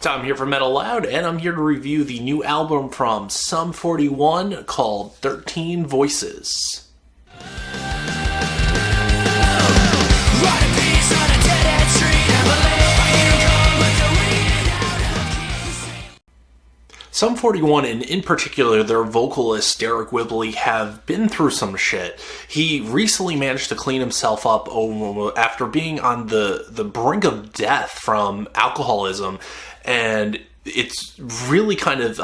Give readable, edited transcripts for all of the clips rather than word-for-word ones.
Tom here from Metalloud, and I'm here to review the new album from Sum 41 called 13 Voices. Sum 41, and in particular their vocalist Derek Whibley, have been through some shit. He recently managed to clean himself up after being on the brink of death from alcoholism, and it's really kind of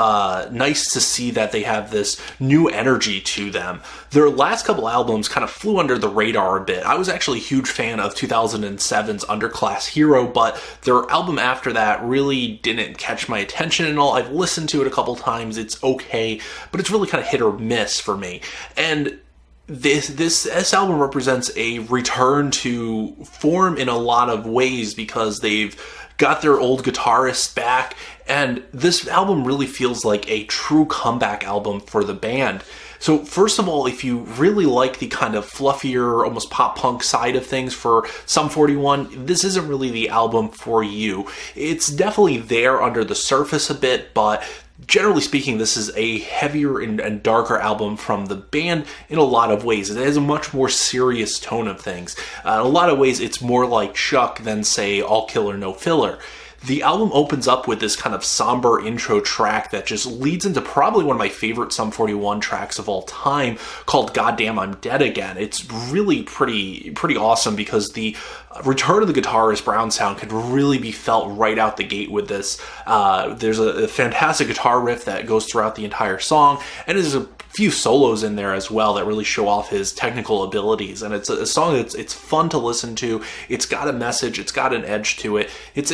nice to see that they have this new energy to them. Their last couple albums kind of flew under the radar a bit. I was actually a huge fan of 2007's Underclass Hero, but their album after that really didn't catch my attention and all. I've listened to it a couple times. It's okay, but it's really kind of hit or miss for me. And this album represents a return to form in a lot of ways because they've got their old guitarist back, and this album really feels like a true comeback album for the band. So first of all, if you really like the kind of fluffier, almost pop-punk side of things for Sum 41, this isn't really the album for you. It's definitely there under the surface a bit, but generally speaking, this is a heavier and darker album from the band in a lot of ways. It has a much more serious tone of things. In a lot of ways, it's more like Chuck than, say, All Killer No Filler. The album opens up with this kind of somber intro track that just leads into probably one of my favorite Sum 41 tracks of all time, called Goddamn I'm Dead Again. It's really pretty awesome because the return of the guitarist Brown sound could really be felt right out the gate with this. There's a fantastic guitar riff that goes throughout the entire song, and there's a few solos in there as well that really show off his technical abilities, and it's a song it's fun to listen to. It's got a message, it's got an edge to it. It's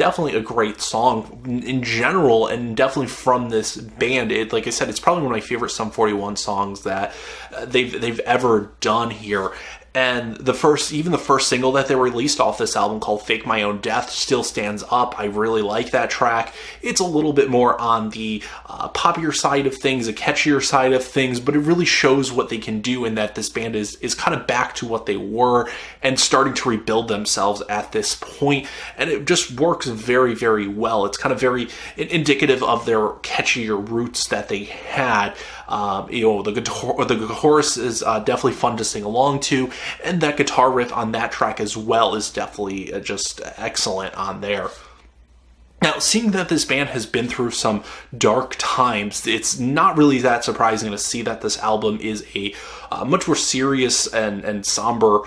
definitely a great song in general, and definitely from this band. Like I said, it's probably one of my favorite Sum 41 songs that they've ever done here. And the first single that they released off this album, called Fake My Own Death, still stands up. I really like that track. It's a little bit more on the poppier side of things, a catchier side of things, but it really shows what they can do, in that this band is kind of back to what they were and starting to rebuild themselves at this point. And it just works very, very well. It's kind of very indicative of their catchier roots that they had. The chorus is definitely fun to sing along to, and that guitar riff on that track as well is definitely just excellent on there. Now, seeing that this band has been through some dark times, it's not really that surprising to see that this album is a much more serious and somber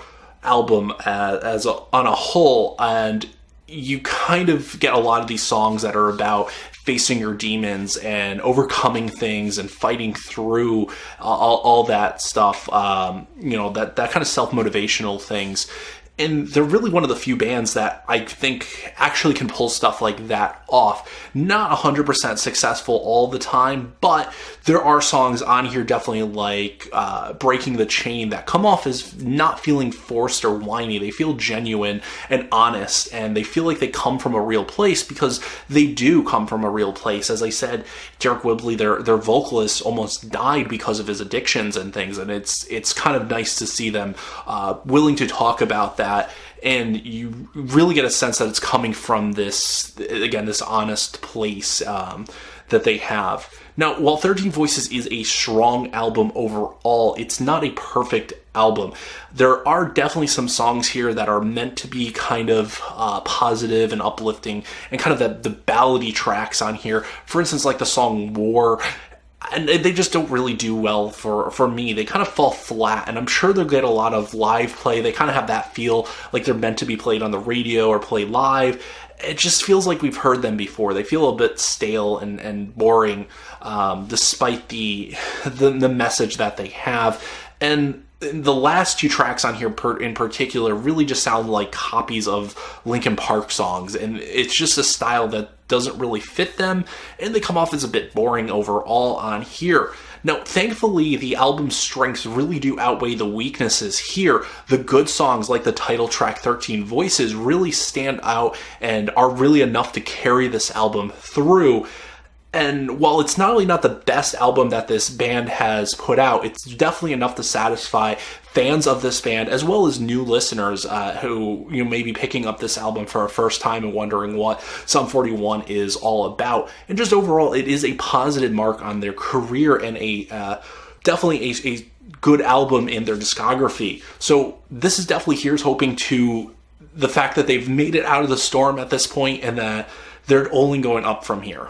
album on a whole, and you kind of get a lot of these songs that are about facing your demons and overcoming things and fighting through all that stuff, that kind of self-motivational things. And they're really one of the few bands that I think actually can pull stuff like that off. Not 100% successful all the time, but there are songs on here definitely like Breaking the Chain that come off as not feeling forced or whiny. They feel genuine and honest, and they feel like they come from a real place, because they do come from a real place. As I said, Derek Whibley, their vocalist, almost died because of his addictions and things, and it's kind of nice to see them willing to talk about that. And you really get a sense that it's coming from this honest place that they have. Now, while 13 Voices is a strong album overall, it's not a perfect album. There are definitely some songs here that are meant to be kind of positive and uplifting, and kind of the ballady tracks on here. For instance, like the song War. And they just don't really do well for me. They kind of fall flat, and I'm sure they'll get a lot of live play. They kind of have that feel like they're meant to be played on the radio or played live. It just feels like we've heard them before. They feel a bit stale and boring, despite the message that they have. And the last two tracks on here in particular really just sound like copies of Linkin Park songs, and it's just a style that doesn't really fit them, and they come off as a bit boring overall on here. Now, thankfully, the album's strengths really do outweigh the weaknesses here. The good songs, like the title track 13 Voices, really stand out and are really enough to carry this album through. And while it's not only not the best album that this band has put out, it's definitely enough to satisfy fans of this band, as well as new listeners who may be picking up this album for a first time and wondering what Sum 41 is all about. And just overall, it is a positive mark on their career and definitely a good album in their discography. So this is definitely Here's hoping to the fact that they've made it out of the storm at this point and that they're only going up from here.